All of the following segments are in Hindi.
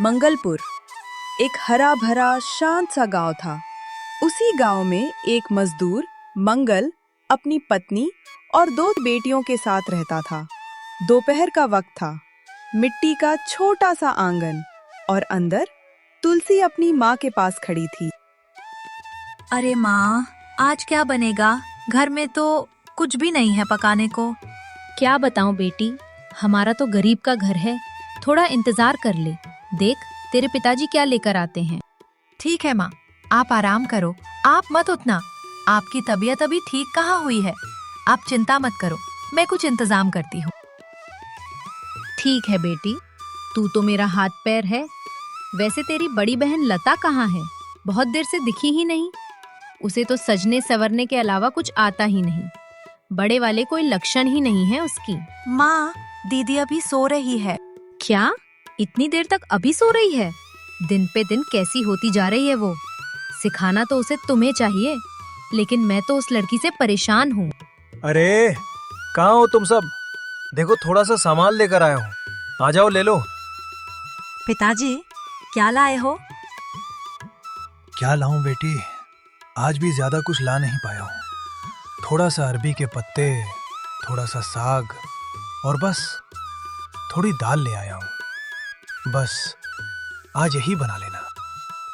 मंगलपुर एक हरा भरा शांत सा गांव था। उसी गांव में एक मजदूर मंगल अपनी पत्नी और 2 बेटियों के साथ रहता था। दोपहर का वक्त था। मिट्टी का छोटा सा आंगन और अंदर तुलसी अपनी माँ के पास खड़ी थी। अरे माँ, आज क्या बनेगा? घर में तो कुछ भी नहीं है पकाने को। क्या बताऊं बेटी, हमारा तो गरीब का घर है, थोड़ा इंतजार कर ले। देख तेरे पिताजी क्या लेकर आते हैं। ठीक है माँ, आप आराम करो, आप मत उठना। आपकी तबीयत अभी ठीक कहाँ हुई है? आप चिंता मत करो, मैं कुछ इंतजाम करती हूँ। ठीक है बेटी, तू तो मेरा हाथ पैर है। वैसे तेरी बड़ी बहन लता कहाँ है? बहुत देर से दिखी ही नहीं। उसे तो सजने संवरने के अलावा कुछ आता ही नहीं। बड़े वाले कोई लक्षण ही नहीं है उसकी। माँ, दीदी अभी सो रही है। क्या? इतनी देर तक अभी सो रही है? दिन पे दिन कैसी होती जा रही है वो। सिखाना तो उसे तुम्हें चाहिए, लेकिन मैं तो उस लड़की से परेशान हूँ। अरे कहाँ हो तुम सब? देखो थोड़ा सा सामान लेकर आया हूँ, आ जाओ ले लो। पिताजी, क्या लाए हो? क्या लाऊं बेटी, आज भी ज्यादा कुछ ला नहीं पाया हूँ। थोड़ा सा अरबी के पत्ते, थोड़ा सा साग और बस थोड़ी दाल ले आया हूँ। बस आज यही बना लेना।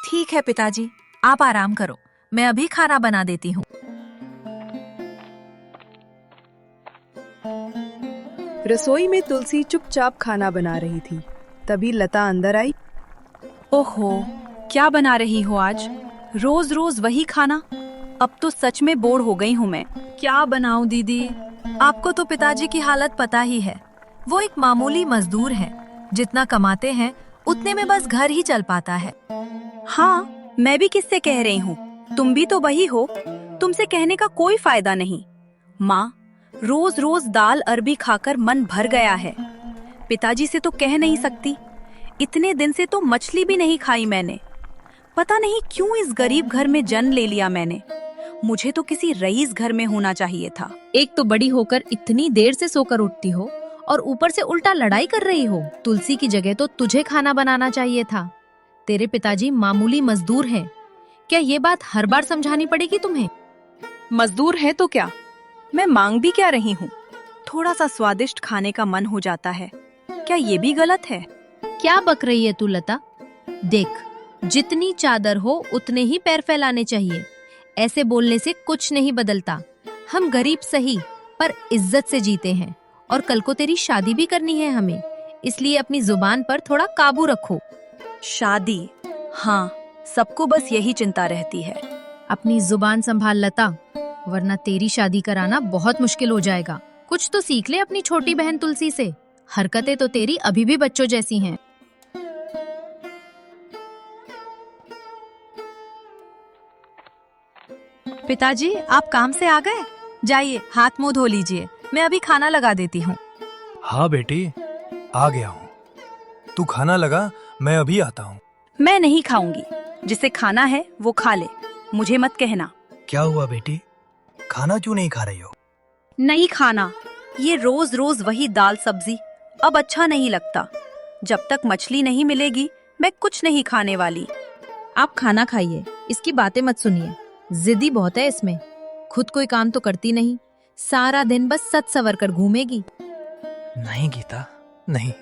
ठीक है पिताजी, आप आराम करो, मैं अभी खाना बना देती हूँ। रसोई में तुलसी चुपचाप खाना बना रही थी। तभी लता अंदर आई। ओहो, क्या बना रही हो आज? रोज रोज वही खाना। अब तो सच में बोर हो गई हूँ मैं। क्या बनाऊं दीदी? आपको तो पिताजी की हालत पता ही है। वो एक मामूली मजदूर है, जितना कमाते हैं उतने में बस घर ही चल पाता है। हाँ, मैं भी किससे कह रही हूँ, तुम भी तो वही हो। तुमसे कहने का कोई फायदा नहीं। माँ, रोज रोज दाल अरबी खाकर मन भर गया है। पिताजी से तो कह नहीं सकती। इतने दिन से तो मछली भी नहीं खाई मैंने। पता नहीं क्यों इस गरीब घर में जन्म ले लिया मैंने। मुझे तो किसी रईस घर में होना चाहिए था। एक तो बड़ी होकर इतनी देर से सोकर उठती हो और ऊपर से उल्टा लड़ाई कर रही हो। तुलसी की जगह तो तुझे खाना बनाना चाहिए था। तेरे पिताजी मामूली मजदूर हैं। क्या ये बात हर बार समझानी पड़ेगी तुम्हें? मजदूर है तो क्या, मैं मांग भी क्या रही हूँ। थोड़ा सा स्वादिष्ट खाने का मन हो जाता है। क्या ये भी गलत है? क्या बक रही है तू लता? देख, जितनी चादर हो उतने ही पैर फैलाने चाहिए। ऐसे बोलने से कुछ नहीं बदलता। हम गरीब सही, पर इज्जत से जीते हैं और कल को तेरी शादी भी करनी है हमें। इसलिए अपनी जुबान पर थोड़ा काबू रखो। शादी? हाँ, सबको बस यही चिंता रहती है। अपनी जुबान संभाल लता, वरना तेरी शादी कराना बहुत मुश्किल हो जाएगा। कुछ तो सीख ले अपनी छोटी बहन तुलसी से। हरकतें तो तेरी अभी भी बच्चों जैसी हैं। पिताजी, आप काम से आ गए? जाइए, हाथ मुंह धो लीजिए, मैं अभी खाना लगा देती हूँ। हाँ बेटी, आ गया हूँ। तू खाना लगा, मैं अभी आता हूँ। मैं नहीं खाऊंगी। जिसे खाना है वो खा ले, मुझे मत कहना। क्या हुआ बेटी, खाना क्यों नहीं खा रही हो? नहीं खाना। ये रोज रोज वही दाल सब्जी अब अच्छा नहीं लगता। जब तक मछली नहीं मिलेगी मैं कुछ नहीं खाने वाली। आप खाना खाइए, इसकी बातें मत सुनिए। जिद्दी बहुत है इसमें। खुद कोई काम तो करती नहीं, सारा दिन बस सच सवर कर घूमेगी। नहीं गीता, नहीं,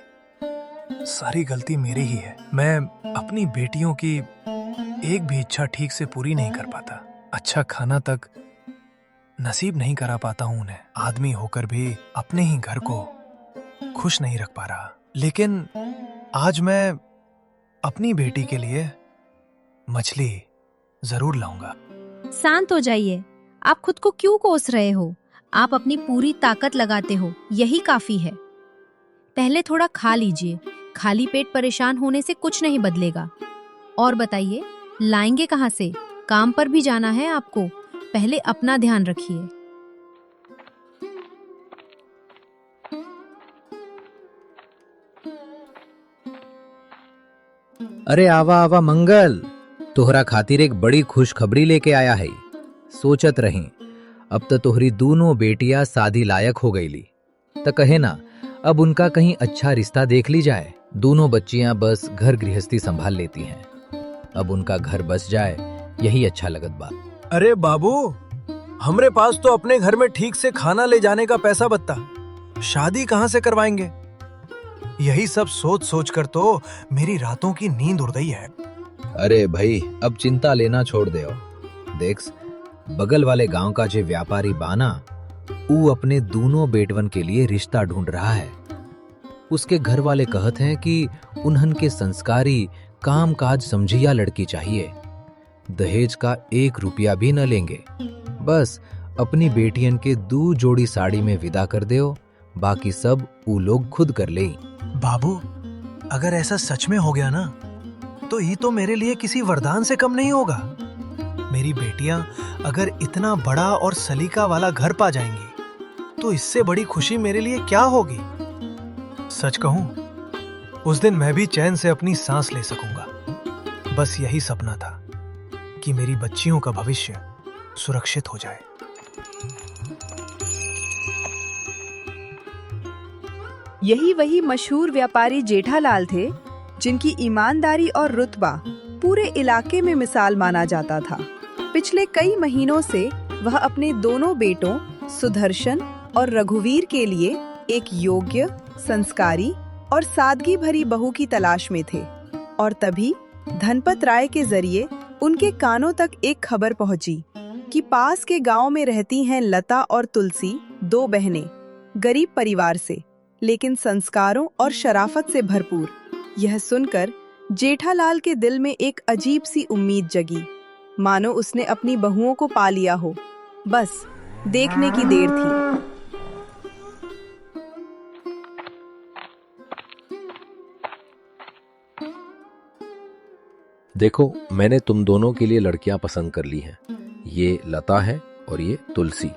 सारी गलती मेरी ही है। मैं अपनी बेटियों की एक भी इच्छा ठीक से पूरी नहीं कर पाता। अच्छा खाना तक नसीब नहीं करा पाता हूँ उन्हें। आदमी होकर भी अपने ही घर को खुश नहीं रख पा रहा। लेकिन आज मैं अपनी बेटी के लिए मछली जरूर लाऊंगा। शांत हो जाइए, आप खुद को क्यों कोस रहे हो? आप अपनी पूरी ताकत लगाते हो, यही काफी है। पहले थोड़ा खा लीजिए। खाली पेट परेशान होने से कुछ नहीं बदलेगा। और बताइए, लाएंगे कहाँ से? काम पर भी जाना है आपको। पहले अपना ध्यान रखिए। अरे आवा आवा मंगल, तोहरा खातिर एक बड़ी खुशखबरी लेके आया है। सोचत रही, अब तो तोहरी दोनों बेटियां शादी लायक हो गईली। तो कहे ना, अब उनका कहीं अच्छा रिश्ता देख ली जाए। दोनों बच्चियां बस घर गृहस्थी संभाल लेती हैं। अब उनका घर बस जाए यही अच्छा लगत बा। अरे बाबू, हमरे पास तो अपने घर में ठीक से खाना ले जाने का पैसा बत्ता, शादी कहाँ से करवाएंगे? यही सब सोच सोच कर तो मेरी रातों की नींद उड़ गई है। अरे भाई, अब चिंता लेना छोड़ दे। देख, बगल वाले गांव का जो व्यापारी बाना, वो अपने दोनों बेटवन के लिए रिश्ता ढूंढ रहा है। उसके घर वाले कहते हैं कि उन्हन के संस्कारी काम काज समझिया लड़की चाहिए। दहेज का 1 रुपया भी न लेंगे, बस अपनी बेटियन के 2 जोड़ी साड़ी में विदा कर देओ, बाकी सब वो लोग खुद कर ले। बाबू, अगर ऐसा सच में हो गया ना, तो ये तो मेरे लिए किसी वरदान से कम नहीं होगा। मेरी बेटियां अगर इतना बड़ा और सलीका वाला घर पा जाएंगी, तो इससे बड़ी खुशी मेरे लिए क्या होगी? सच कहूं, उस दिन मैं भी चैन से अपनी सांस ले सकूंगा। बस यही सपना था कि मेरी बच्चियों का भविष्य सुरक्षित हो जाए। यही वही मशहूर व्यापारी जेठालाल थे, जिनकी ईमानदारी और रुतबा पूरे इलाके में मिसाल माना जाता था। पिछले कई महीनों से वह अपने दोनों बेटों सुदर्शन और रघुवीर के लिए एक योग्य, संस्कारी और सादगी भरी बहू की तलाश में थे। और तभी धनपत राय के जरिए उनके कानों तक एक खबर पहुंची कि पास के गांव में रहती हैं लता और तुलसी, 2 बहनें, गरीब परिवार से, लेकिन संस्कारों और शराफत से भरपूर। यह सुनकर जेठालाल के दिल में एक अजीब सी उम्मीद जगी, मानो उसने अपनी बहुओं को पा लिया हो। बस देखने की देर थी। देखो, मैंने तुम दोनों के लिए लड़कियां पसंद कर ली हैं। ये लता है और ये तुलसी।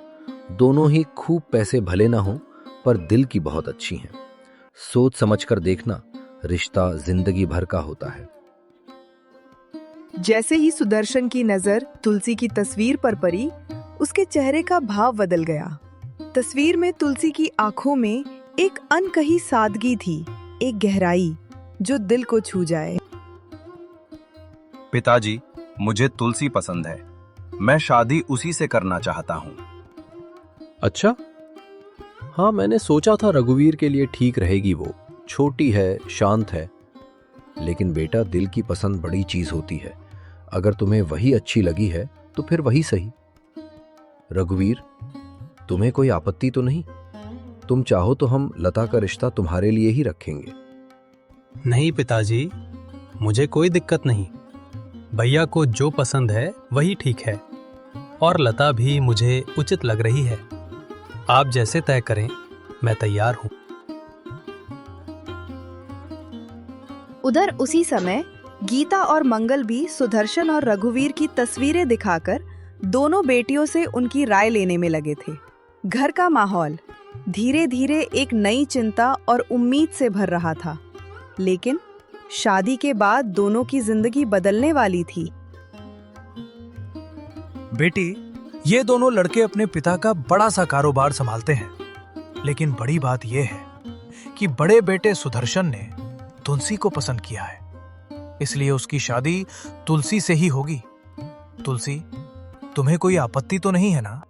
दोनों ही खूब पैसे भले ना हो, पर दिल की बहुत अच्छी हैं। सोच समझ कर देखना, रिश्ता जिंदगी भर का होता है। जैसे ही सुदर्शन की नजर तुलसी की तस्वीर पर पड़ी, उसके चेहरे का भाव बदल गया। तस्वीर में तुलसी की आंखों में एक अनकही सादगी थी, एक गहराई जो दिल को छू जाए। पिताजी, मुझे तुलसी पसंद है। मैं शादी उसी से करना चाहता हूँ। अच्छा, हाँ, मैंने सोचा था रघुवीर के लिए ठीक रहेगी। वो छोटी है, शांत है, लेकिन बेटा, दिल की पसंद बड़ी चीज होती है। अगर तुम्हें वही अच्छी लगी है तो फिर वही सही। रघुवीर, तुम्हें कोई आपत्ति तो नहीं? तुम चाहो तो हम लता का रिश्ता तुम्हारे लिए ही रखेंगे। नहीं पिताजी, मुझे कोई दिक्कत नहीं। भैया को जो पसंद है वही ठीक है, और लता भी मुझे उचित लग रही है। आप जैसे तय करें, मैं तैयार हूँ। उधर उसी समय गीता और मंगल भी सुदर्शन और रघुवीर की तस्वीरें दिखाकर दोनों बेटियों से उनकी राय लेने में लगे थे। घर का माहौल धीरे धीरे एक नई चिंता और उम्मीद से भर रहा था, लेकिन शादी के बाद दोनों की जिंदगी बदलने वाली थी। बेटी, ये दोनों लड़के अपने पिता का बड़ा सा कारोबार संभालते हैं, लेकिन बड़ी बात यह है कि बड़े बेटे सुदर्शन ने तुलसी को पसंद किया है, इसलिए उसकी शादी तुलसी से ही होगी। तुलसी, तुम्हें कोई आपत्ति तो नहीं है ना?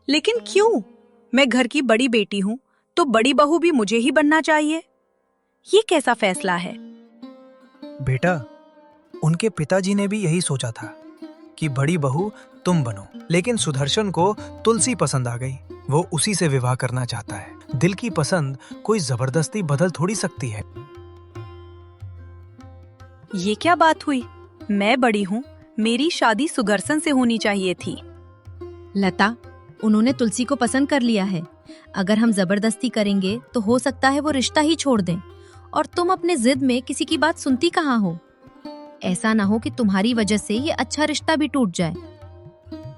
लेकिन क्यों? मैं घर की बड़ी बेटी हूँ, तो बड़ी बहू भी मुझे ही बनना चाहिए। ये कैसा फैसला है? बेटा, उनके पिताजी ने भी यही सोचा था कि बड़ी बहू तुम बनो, लेकिन सुदर्शन को तुलसी पसंद आ गई। वो उसी से विवाह करना चाहता है। दिल की पसंद कोई जबरदस्ती बदल थोड़ी सकती है। ये क्या बात हुई? मैं बड़ी हूँ, मेरी शादी सुदर्शन से होनी चाहिए थी। लता, उन्होंने तुलसी को पसंद कर लिया है। अगर हम जबरदस्ती करेंगे तो हो सकता है वो रिश्ता ही छोड़ दें, और तुम अपने जिद में किसी की बात सुनती कहाँ हो। ऐसा ना हो कि तुम्हारी वजह से ये अच्छा रिश्ता भी टूट जाए।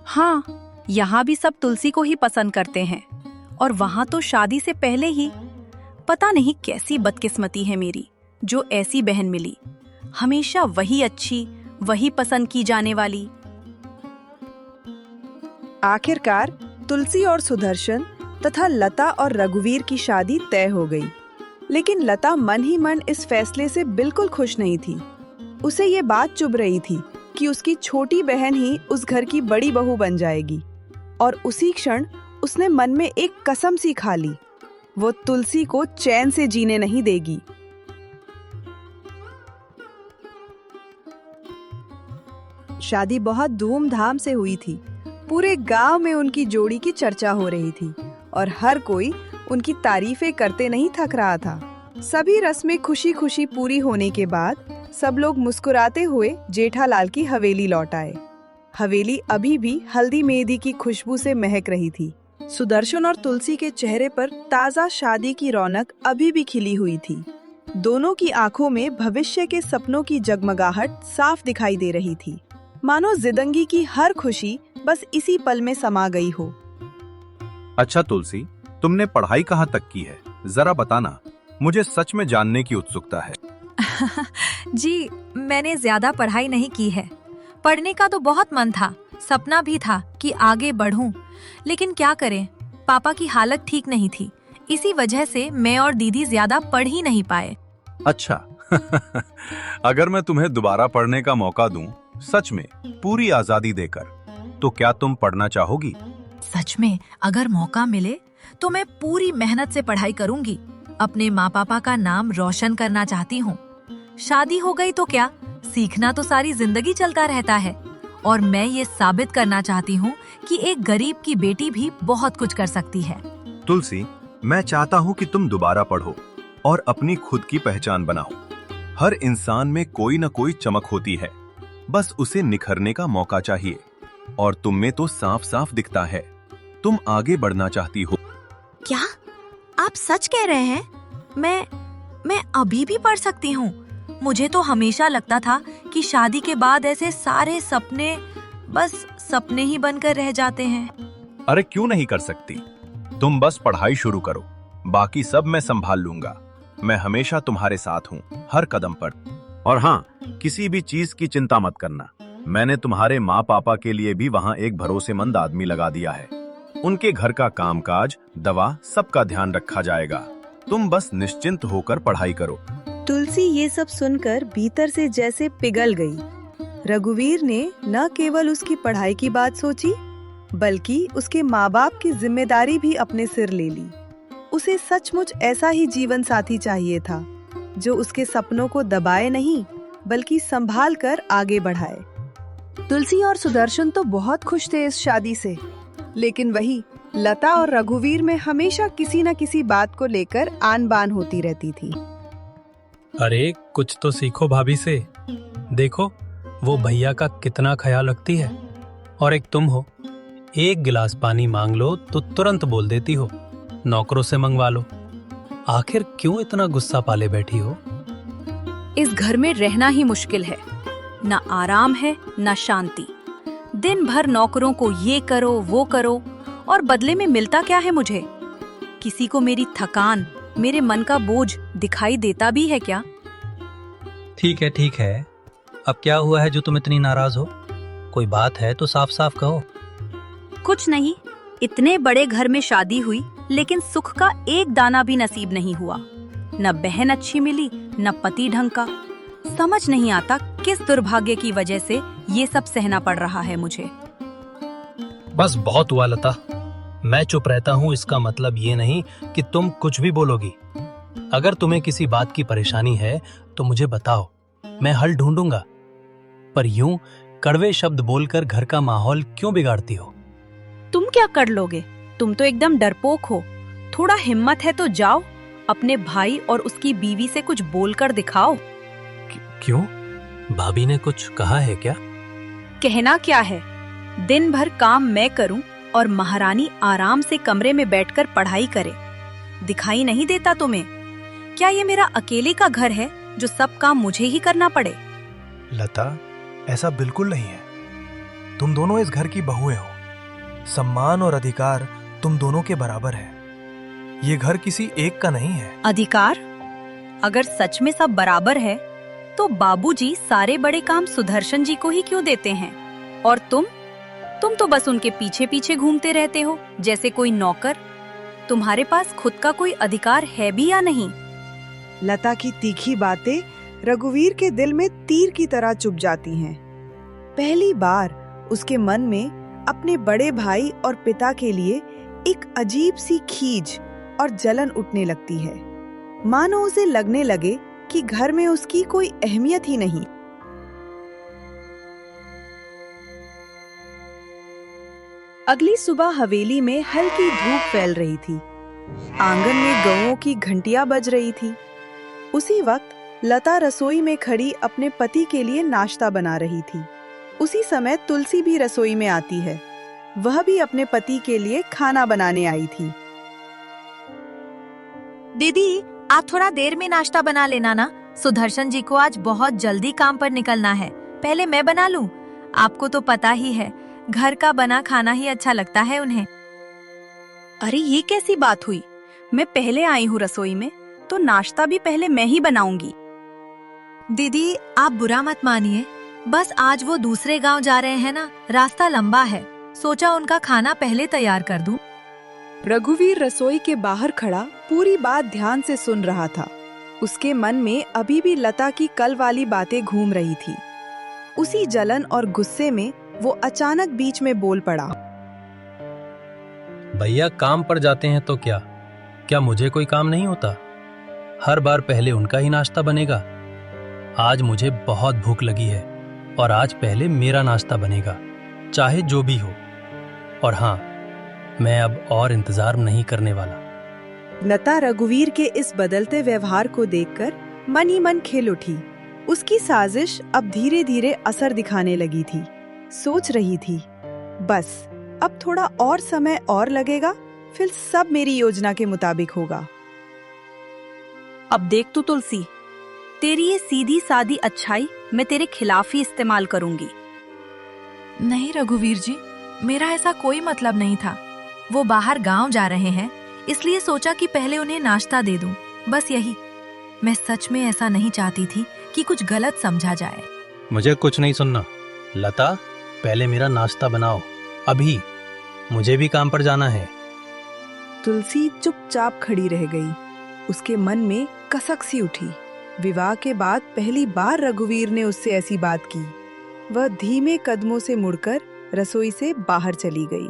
हाँ, यहाँ भी सब तुलसी को ही पसंद करते हैं, और वहाँ तो शादी से पहले ही। पता नहीं कैसी बदकिस्मती है मेरी, जो ऐसी बहन मिली। हमेशा वही अच्छी, वही पसंद की जाने वाली। आखिरकार तुलसी और सुदर्शन तथा लता और रघुवीर की शादी तय हो गई। लेकिन लता मन ही मन इस फैसले से बिल्कुल खुश नहीं थी। उसे ये बात चुभ रही थी कि उसकी छोटी बहन ही उस घर की बड़ी बहू बन जाएगी, और उसी क्षण उसने मन में एक कसम सी खा ली, वो तुलसी को चैन से जीने नहीं देगी। शादी बहुत धूमधाम से हुई थी। पूरे गांव में उनकी जोड़ी की चर्चा हो रही थी और हर कोई उनकी तारीफें करते नहीं थक रहा था। सभी रस्में खुशी खुशी पूरी होने के बाद सब लोग मुस्कुराते हुए जेठालाल की हवेली लौट आए। हवेली अभी भी हल्दी मेहंदी की खुशबू से महक रही थी। सुदर्शन और तुलसी के चेहरे पर ताजा शादी की रौनक अभी भी खिली हुई थी। दोनों की आंखों में भविष्य के सपनों की जगमगाहट साफ दिखाई दे रही थी, मानो जिंदगी की हर खुशी बस इसी पल में समा गई हो। अच्छा तुलसी, तुमने पढ़ाई कहाँ तक की है, जरा बताना, मुझे सच में जानने की उत्सुकता है। जी, मैंने ज्यादा पढ़ाई नहीं की है। पढ़ने का तो बहुत मन था, सपना भी था कि आगे बढ़ूं, लेकिन क्या करें, पापा की हालत ठीक नहीं थी। इसी वजह से मैं और दीदी ज्यादा पढ़ ही नहीं पाए। अच्छा अगर मैं तुम्हें दोबारा पढ़ने का मौका दूं, सच में पूरी आजादी देकर, तो क्या तुम पढ़ना चाहोगी? सच में अगर मौका मिले तो मैं पूरी मेहनत से पढ़ाई करूंगी। अपने माँ पापा का नाम रोशन करना चाहती हूँ। शादी हो गई तो क्या, सीखना तो सारी जिंदगी चलता रहता है। और मैं ये साबित करना चाहती हूँ कि एक गरीब की बेटी भी बहुत कुछ कर सकती है। तुलसी, मैं चाहता हूँ कि तुम दोबारा पढ़ो और अपनी खुद की पहचान बनाओ। हर इंसान में कोई न कोई चमक होती है, बस उसे निखरने का मौका चाहिए। और तुम में तो साफ साफ दिखता है, तुम आगे बढ़ना चाहती हो। क्या आप सच कह रहे हैं? मैं अभी भी पढ़ सकती हूँ। मुझे तो हमेशा लगता था कि शादी के बाद ऐसे सारे सपने बस सपने ही बनकर रह जाते हैं। अरे क्यों नहीं कर सकती, तुम बस पढ़ाई शुरू करो, बाकी सब मैं संभाल लूंगा। मैं हमेशा तुम्हारे साथ हूँ, हर कदम पर। और हाँ, किसी भी चीज की चिंता मत करना। मैंने तुम्हारे माँ पापा के लिए भी वहाँ एक भरोसेमंद आदमी लगा दिया है। उनके घर का कामकाज, दवा, सबका ध्यान रखा जाएगा। तुम बस निश्चिंत होकर पढ़ाई करो। तुलसी ये सब सुनकर भीतर से जैसे पिघल गई। रघुवीर ने न केवल उसकी पढ़ाई की बात सोची, बल्कि उसके माँ बाप की जिम्मेदारी भी अपने सिर ले ली। उसे सचमुच ऐसा ही जीवन साथी चाहिए था, जो उसके सपनों को दबाए नहीं, बल्कि संभाल कर आगे बढ़ाए। तुलसी और सुदर्शन तो बहुत खुश थे इस शादी से, लेकिन वही लता और रघुवीर में हमेशा किसी न किसी बात को लेकर आन बान होती रहती थी। अरे कुछ तो सीखो भाभी से। देखो वो भैया का कितना ख्याल रखती है। और एक तुम हो, एक गिलास पानी मांग लो तो तुरंत बोल देती हो, नौकरों से मंगवा लो। आखिर क्यों इतना गुस्सा पाले बैठी हो? इस घर में रहना ही मुश्किल है, न आराम है न शांति। दिन भर नौकरों को ये करो वो करो, और बदले में मिलता क्या है मुझे? किसी को मेरी थकान, मेरे मन का बोझ दिखाई देता भी है क्या? ठीक है। अब क्या हुआ है जो तुम इतनी नाराज हो? कोई बात है तो साफ साफ कहो। कुछ नहीं, इतने बड़े घर में शादी हुई, लेकिन सुख का एक दाना भी नसीब नहीं हुआ। न बहन अच्छी मिली, न पति ढंग का। समझ नहीं आता किस दुर्भाग्य की वजह से ये सब सहना पड़ रहा है मुझे। बस बहुत हुआ लता। मैं चुप रहता हूँ इसका मतलब ये नहीं कि तुम कुछ भी बोलोगी। अगर तुम्हें किसी बात की परेशानी है तो मुझे बताओ, मैं हल ढूंढूंगा। पर यूं कड़वे शब्द बोलकर घर का माहौल क्यों बिगाड़ती हो? तुम क्या कर लोगे? तुम तो एकदम डरपोक हो। थोड़ा हिम्मत है तो जाओ, अपने भाई और उसकी बीवी से कुछ बोलकर दिखाओ। क्यों? भाभी ने कुछ कहा है क्या? कहना क्या है, दिन भर काम मैं करूं और महारानी आराम से कमरे में बैठकर पढ़ाई करे। दिखाई नहीं देता तुम्हें? क्या ये मेरा अकेले का घर है जो सब काम मुझे ही करना पड़े? लता, ऐसा बिल्कुल नहीं है। तुम दोनों इस घर की बहुएं हो। सम्मान और अधिकार तुम दोनों के बराबर है। ये घर किसी एक का नहीं है। अधिकार? अगर सच में सब बराबर है तो बाबूजी सारे बड़े काम सुदर्शन जी को ही क्यों देते हैं? और तुम तो बस उनके पीछे पीछे घूमते रहते हो जैसे कोई नौकर। तुम्हारे पास खुद का कोई अधिकार है भी या नहीं? लता की तीखी बातें रघुवीर के दिल में तीर की तरह चुभ जाती हैं। पहली बार उसके मन में अपने बड़े भाई और पिता के लिए एक अजीब सी खीज और जलन उठने लगती है। मानो उसे लगने लगे कि घर में उसकी कोई अहमियत ही नहीं। अगली सुबह हवेली में हल्की धूप फैल रही थी। आंगन में गौओं की घंटियां बज रही थी। उसी वक्त लता रसोई में खड़ी अपने पति के लिए नाश्ता बना रही थी। उसी समय तुलसी भी रसोई में आती है। वह भी अपने पति के लिए खाना बनाने आई थी। दीदी, आप थोड़ा देर में नाश्ता बना लेना ना। सुदर्शन जी को आज बहुत जल्दी काम पर निकलना है। पहले मैं बना लूं? आपको तो पता ही है, घर का बना खाना ही अच्छा लगता है उन्हें। अरे ये कैसी बात हुई? मैं पहले आई हूँ रसोई में, तो नाश्ता भी पहले मैं ही बनाऊंगी। दीदी, आप बुरा मत मानिए, बस आज वो दूसरे गांव जा रहे हैं ना, रास्ता लंबा है, सोचा उनका खाना पहले तैयार कर दूं। रघुवीर रसोई के बाहर खड़ा पूरी बात ध्यान से सुन रहा था। उसके मन में अभी भी लता की कल वाली बातें घूम रही थी। उसी जलन और गुस्से में वो अचानक बीच में बोल पड़ा। भैया काम पर जाते हैं तो क्या मुझे कोई काम नहीं होता? हर बार पहले उनका ही नाश्ता बनेगा। आज मुझे बहुत भूख लगी है और आज पहले मेरा नाश्ता बनेगा, चाहे जो भी हो। और हाँ, मैं अब और इंतजार नहीं करने वाला। लता रघुवीर के इस बदलते व्यवहार को देखकर मन ही मन खिल उठी। उसकी साजिश अब धीरे धीरे असर दिखाने लगी थी। सोच रही थी, बस अब थोड़ा और समय और लगेगा, फिर सब मेरी योजना के मुताबिक होगा। अब देख तू तुलसी, तेरी ये सीधी सादी अच्छाई मैं तेरे खिलाफ ही इस्तेमाल करूंगी। नहीं रघुवीर जी, मेरा ऐसा कोई मतलब नहीं था। वो बाहर गांव जा रहे हैं, इसलिए सोचा कि पहले उन्हें नाश्ता दे दूं, बस यही। मैं सच में ऐसा नहीं चाहती थी कि कुछ गलत समझा जाए। मुझे कुछ नहीं सुनना। लता, पहले मेरा नाश्ता बनाओ, अभी। मुझे भी काम पर जाना है। तुलसी चुपचाप खड़ी रह गई। उसके मन में कसक सी उठी। विवाह के बाद पहली बार रघुवीर ने उससे ऐसी बात की। वह धीमे कदमों से मुड़कर रसोई से बाहर चली गई।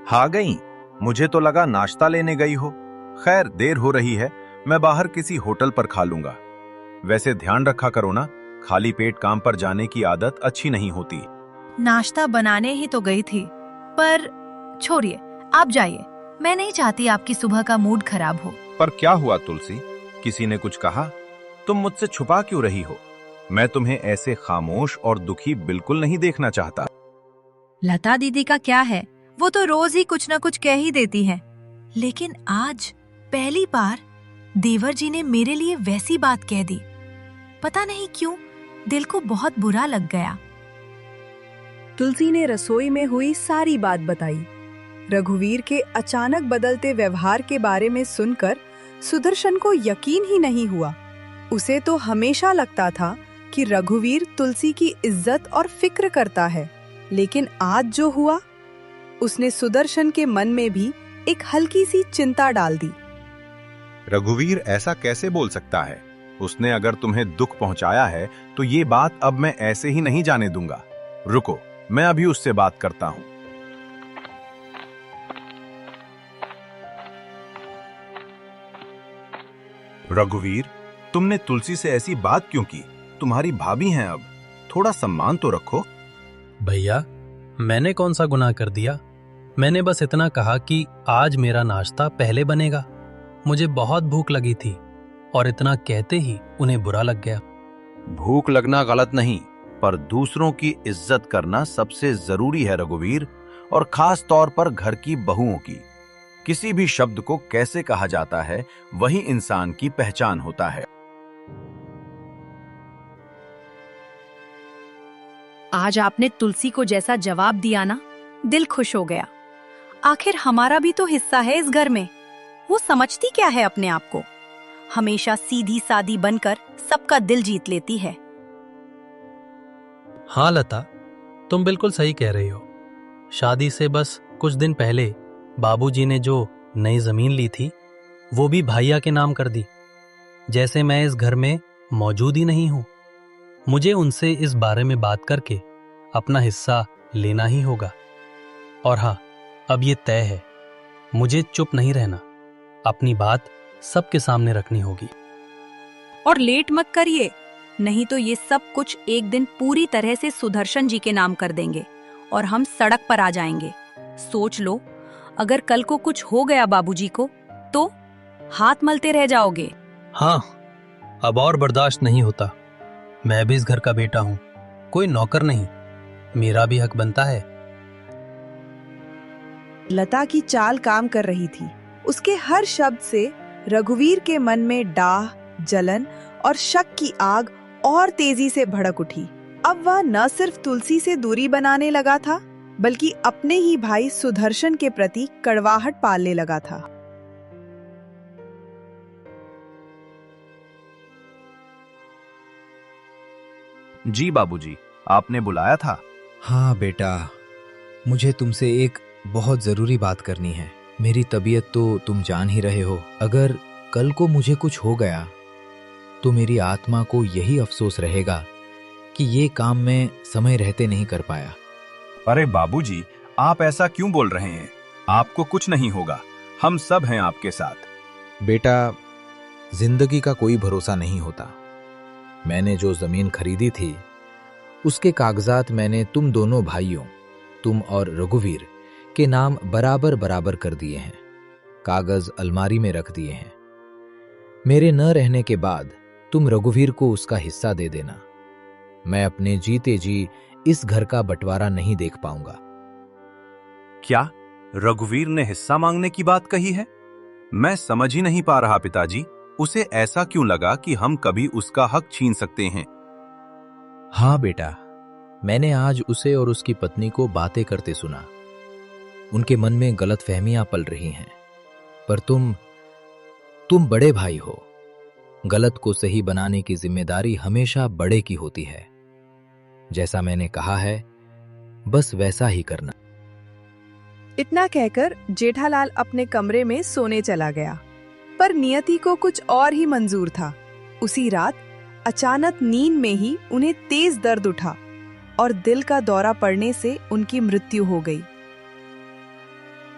हाँ गई? मुझे तो लगा नाश्ता लेने गई हो। खैर, देर हो रही है, मैं बाहर किसी होटल पर खा लूंगा। वैसे ध्यान रखा करो ना, खाली पेट काम पर जाने की आदत अच्छी नहीं होती। नाश्ता बनाने ही तो गई थी, पर छोड़िए, आप जाइए। मैं नहीं चाहती आपकी सुबह का मूड खराब हो। पर क्या हुआ तुलसी? किसी ने कुछ कहा? तुम मुझसे छुपा क्यों रही हो? मैं तुम्हें ऐसे खामोश और दुखी बिल्कुल नहीं देखना चाहता। लता दीदी का क्या है, वो तो रोज ही कुछ न कुछ कह ही देती है। लेकिन आज पहली बार देवर जी ने मेरे लिए वैसी बात कह दी। पता नहीं क्यों दिल को बहुत बुरा लग गया। तुलसी ने रसोई में हुई सारी बात बताई। रघुवीर के अचानक बदलते व्यवहार के बारे में सुनकर सुदर्शन को यकीन ही नहीं हुआ। उसे तो हमेशा लगता था कि रघुवीर तुलसी की इज्जत और फिक्र करता है, लेकिन आज जो हुआ, उसने सुदर्शन के मन में भी एक हल्की सी चिंता डाल दी। रघुवीर ऐसा कैसे बोल सकता है? उसने अगर तुम्हें दुख पहुंचाया है तो ये बात अब मैं ऐसे ही नहीं जाने दूंगा। रुको, मैं अभी उससे बात करता हूं। रघुवीर, तुमने तुलसी से ऐसी बात क्यों की? तुम्हारी भाभी हैं अब, थोड़ा सम्मान तो रखो। भैया, मैंने कौन सा गुनाह कर दिया? मैंने बस इतना कहा कि आज मेरा नाश्ता पहले बनेगा। मुझे बहुत भूख लगी थी और इतना कहते ही उन्हें बुरा लग गया। भूख लगना गलत नहीं, पर दूसरों की इज्जत करना सबसे जरूरी है रघुवीर, और खास तौर पर घर की बहुओं की। किसी भी शब्द को कैसे कहा जाता है, वही इंसान की पहचान होता है। आज आपने तुलसी को जैसा जवाब दिया ना, दिल खुश हो गया। आखिर हमारा भी तो हिस्सा है इस घर में। वो समझती क्या है अपने आप को? हमेशा सीधी सादी बनकर सबका दिल जीत लेती है। हाँ लता, तुम बिल्कुल सही कह रही हो। शादी से बस कुछ दिन पहले बाबूजी ने जो नई जमीन ली थी वो भी भैया के नाम कर दी। जैसे मैं इस घर में मौजूद ही नहीं हूं, मुझे उनसे इस बारे में बात करके अपना हिस्सा लेना ही होगा। और हाँ, अब ये तय है, मुझे चुप नहीं रहना, अपनी बात सबके सामने रखनी होगी। और लेट मत करिए, नहीं तो ये सब कुछ एक दिन पूरी तरह से सुदर्शन जी के नाम कर देंगे और हम सड़क पर आ जाएंगे। सोच लो, अगर कल को कुछ हो गया बाबूजी को तो हाथ मलते रह जाओगे। हाँ, अब और बर्दाश्त नहीं होता। मैं भी इस घर का बेटा हूँ, कोई नौकर नहीं। मेरा भी हक बनता है। लता की चाल काम कर रही थी। उसके हर शब्द से रघुवीर के मन में डाह, जलन और शक की आग और तेजी से भड़क उठी। अब वह न सिर्फ तुलसी से दूरी बनाने लगा था, बल्कि अपने ही भाई सुदर्शन के प्रति कड़वाहट पालने लगा था। जी बाबूजी, आपने बुलाया था? हाँ बेटा, मुझे तुमसे एक बहुत जरूरी बात करनी है। मेरी तबीयत तो तुम जान ही रहे हो। अगर कल को मुझे कुछ हो गया तो मेरी आत्मा को यही अफसोस रहेगा कि ये काम मैं समय रहते नहीं कर पाया। अरे बाबूजी, आप ऐसा क्यों बोल रहे हैं? आपको कुछ नहीं होगा, हम सब हैं आपके साथ। बेटा, जिंदगी का कोई भरोसा नहीं होता। मैंने जो जमीन खरीदी थी उसके कागजात मैंने तुम दोनों भाइयों, तुम और रघुवीर के नाम बराबर बराबर कर दिए हैं। कागज अलमारी में रख दिए हैं। मेरे न रहने के बाद तुम रघुवीर को उसका हिस्सा दे देना। मैं अपने जीते जी इस घर का बंटवारा नहीं देख पाऊंगा। क्या रघुवीर ने हिस्सा मांगने की बात कही है? मैं समझ ही नहीं पा रहा पिताजी। उसे ऐसा क्यों लगा कि हम कभी उसका हक छीन सकते हैं? हाँ बेटा, मैंने आज उसे और उसकी पत्नी को बातें करते सुना। उनके मन में गलतफहमियां पल रही हैं। पर तुम बड़े भाई हो। गलत को सही बनाने की जिम्मेदारी हमेशा बड़े की होती है। जैसा मैंने कहा है, बस वैसा ही करना। इतना कहकर जेठालाल अपने कमरे में सोने चला गया। पर नियति को कुछ और ही मंजूर था। उसी रात अचानक नींद में ही उन्हें तेज दर्द उठा और दिल का दौरा पड़ने से उनकी मृत्यु हो गई।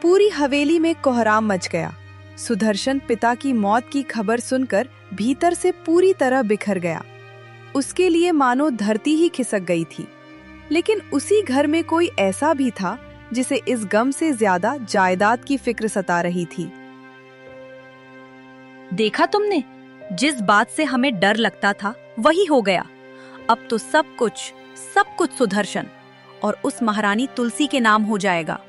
पूरी हवेली में कोहराम मच गया। सुदर्शन पिता की मौत की खबर सुनकर भीतर से पूरी तरह बिखर गया। उसके लिए मानो धरती ही खिसक गई थी। लेकिन उसी घर में कोई ऐसा भी था जिसे इस गम से ज्यादा जायदाद की फिक्र सता रही थी। देखा तुमने, जिस बात से हमें डर लगता था वही हो गया। अब तो सब कुछ सुदर्शन और उस महारानी तुलसी के नाम हो जाएगा।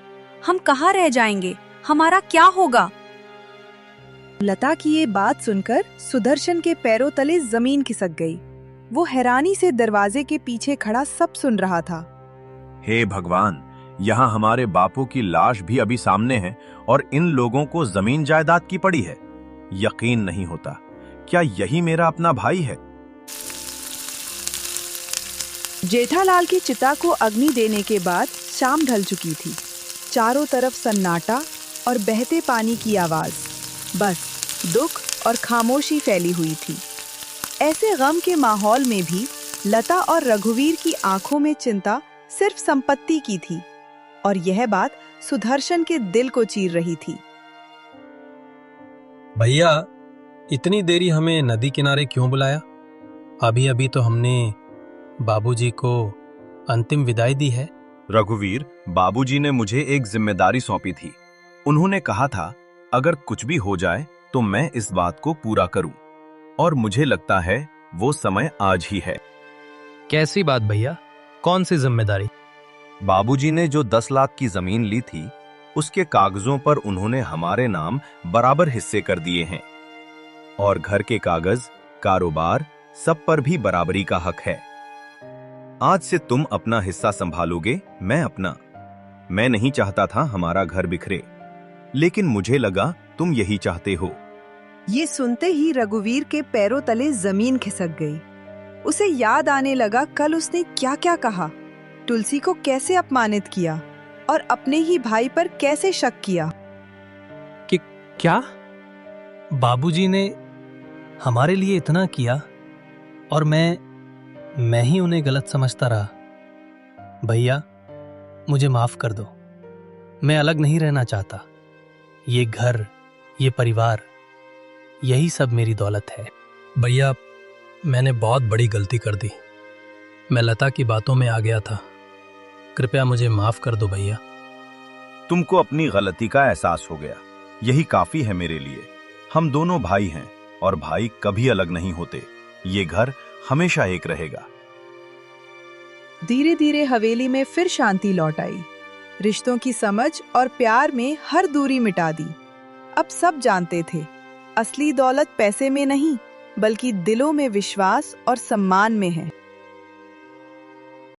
हम कहाँ रह जाएंगे? हमारा क्या होगा? लता की ये बात सुनकर सुदर्शन के पैरों तले जमीन खिसक गई। वो हैरानी से दरवाजे के पीछे खड़ा सब सुन रहा था। हे भगवान, यहाँ हमारे बापू की लाश भी अभी सामने है और इन लोगों को जमीन जायदाद की पड़ी है। यकीन नहीं होता, क्या यही मेरा अपना भाई है? जेठालाल की चिता को अग्नि देने के बाद शाम ढल चुकी थी। चारों तरफ सन्नाटा और बहते पानी की आवाज, बस दुख और खामोशी फैली हुई थी। ऐसे गम के माहौल में भी लता और रघुवीर की आंखों में चिंता सिर्फ संपत्ति की थी और यह बात सुदर्शन के दिल को चीर रही थी। भैया, इतनी देरी हमें नदी किनारे क्यों बुलाया? अभी अभी तो हमने बाबूजी को अंतिम विदाई दी है। रघुवीर, बाबूजी ने मुझे एक जिम्मेदारी सौंपी थी। उन्होंने कहा था अगर कुछ भी हो जाए तो मैं इस बात को पूरा करूं, और मुझे लगता है वो समय आज ही है। कैसी बात भैया? कौन सी जिम्मेदारी? बाबूजी ने जो 10 लाख की जमीन ली थी उसके कागजों पर उन्होंने हमारे नाम बराबर हिस्से कर दिए हैं और घर के कागज, कारोबार सब पर भी बराबरी का हक है। आज से तुम अपना हिस्सा संभालोगे, मैं अपना। मैं नहीं चाहता था हमारा घर बिखरे, लेकिन मुझे लगा तुम यही चाहते हो। ये सुनते ही रघुवीर के पैरों तले जमीन खिसक गई। उसे याद आने लगा कल उसने क्या क्या कहा, तुलसी को कैसे अपमानित किया और अपने ही भाई पर कैसे शक किया। कि क्या बाबूजी ने हमारे लिए इतना किया और मैं ही उन्हें गलत समझता रहा। भैया, मुझे माफ कर दो। मैं अलग नहीं रहना चाहता। ये घर, ये परिवार, यही सब मेरी दौलत है। भैया, मैंने बहुत बड़ी गलती कर दी। मैं लता की बातों में आ गया था। कृपया मुझे माफ कर दो भैया। तुमको अपनी गलती का एहसास हो गया, यही काफी है मेरे लिए। हम दोनों भाई हैं और भाई कभी अलग नहीं होते। ये घर हमेशा एक रहेगा। धीरे धीरे हवेली में फिर शांति लौट आई। रिश्तों की समझ और प्यार में हर दूरी मिटा दी। अब सब जानते थे, असली दौलत पैसे में नहीं, बल्कि दिलों में विश्वास और सम्मान में है।